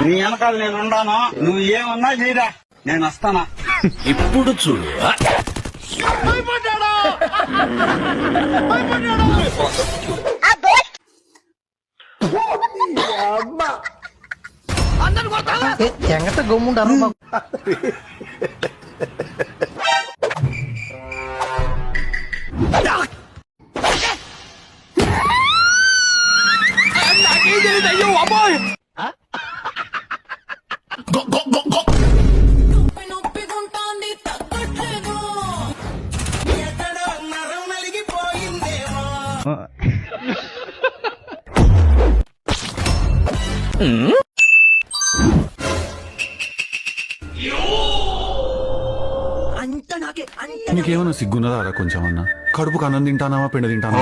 నీ వెనకాల నేను ఉండాను, నువ్వు ఏమన్నా చేయరా, నేను వస్తానా. ఇప్పుడు చూడు. ఎంగట గమ్ముంటారు. అయ్యో అమ్మాయి నీకేమన్నా సిగ్గున్నదారా కొంచెం అన్నా? కడుపుకు అన్నం తింటానావా పెండ తింటానా?